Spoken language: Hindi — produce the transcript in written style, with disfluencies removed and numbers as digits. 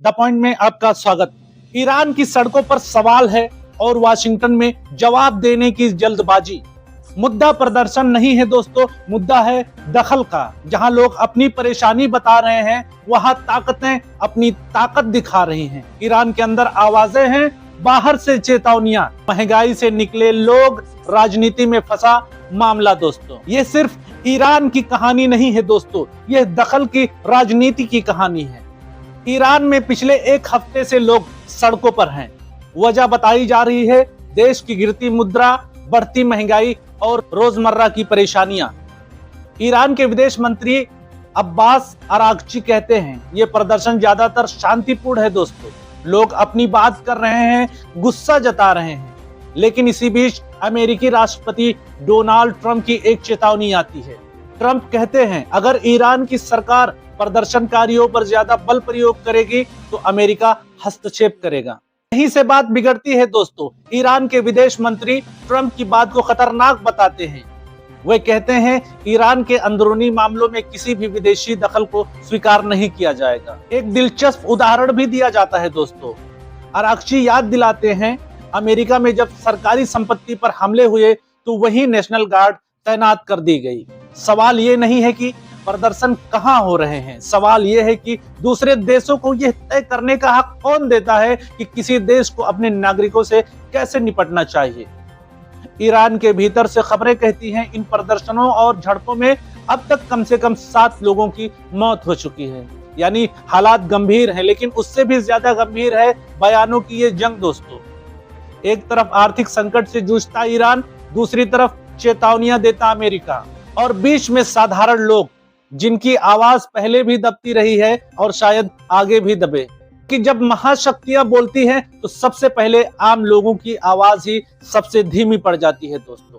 द पॉइंट में आपका स्वागत। ईरान की सड़कों पर सवाल है और वाशिंगटन में जवाब देने की जल्दबाजी। मुद्दा प्रदर्शन नहीं है दोस्तों, मुद्दा है दखल का। जहां लोग अपनी परेशानी बता रहे हैं, वहां ताकतें अपनी ताकत दिखा रही हैं। ईरान के अंदर आवाजें हैं, बाहर से चेतावनियां। महंगाई से निकले लोग, राजनीति में फंसा मामला। दोस्तों, ये सिर्फ ईरान की कहानी नहीं है दोस्तों, यह दखल की राजनीति की कहानी है। ईरान में पिछले एक हफ्ते से लोग सड़कों पर हैं। वजह बताई जा रही है देश की गिरती मुद्रा, बढ़ती महंगाई और रोजमर्रा की परेशानियां। ईरान के विदेश मंत्री अब्बास अरागची कहते हैं ये प्रदर्शन ज्यादातर शांतिपूर्ण है दोस्तों। लोग अपनी बात कर रहे हैं, गुस्सा जता रहे हैं। लेकिन इसी बीच अमेरिकी राष्ट्रपति डोनाल्ड ट्रंप की एक चेतावनी आती है। ट्रंप कहते हैं अगर ईरान की सरकार प्रदर्शनकारियों पर ज्यादा बल प्रयोग करेगी तो अमेरिका हस्तक्षेप करेगा। यहीं से बात बिगड़ती है दोस्तों। ईरान के विदेश मंत्री ट्रंप की बात को खतरनाक बताते हैं। वे कहते हैं ईरान के अंदरूनी मामलों में किसी भी विदेशी दखल को स्वीकार नहीं किया जाएगा। एक दिलचस्प उदाहरण भी दिया जाता है दोस्तों। अरागची याद दिलाते हैं अमेरिका में जब सरकारी संपत्ति पर हमले हुए तो वही नेशनल गार्ड तैनात कर दी गई। सवाल ये नहीं है कि प्रदर्शन कहां हो रहे हैं, सवाल यह है कि दूसरे देशों को यह तय करने का हक कौन देता है कि किसी देश को अपने नागरिकों से कैसे निपटना चाहिए। ईरान के भीतर से खबरें कहती हैं इन प्रदर्शनों और झड़पों में अब तक कम से कम 7 लोगों की मौत हो चुकी है। यानी हालात गंभीर हैं, लेकिन उससे भी ज्यादा गंभीर है बयानों की ये जंग दोस्तों। एक तरफ आर्थिक संकट से जूझता ईरान, दूसरी तरफ चेतावनियां देता अमेरिका, और बीच में साधारण लोग जिनकी आवाज पहले भी दबती रही है और शायद आगे भी दबे। कि जब महाशक्तियां बोलती हैं तो सबसे पहले आम लोगों की आवाज ही सबसे धीमी पड़ जाती है दोस्तों।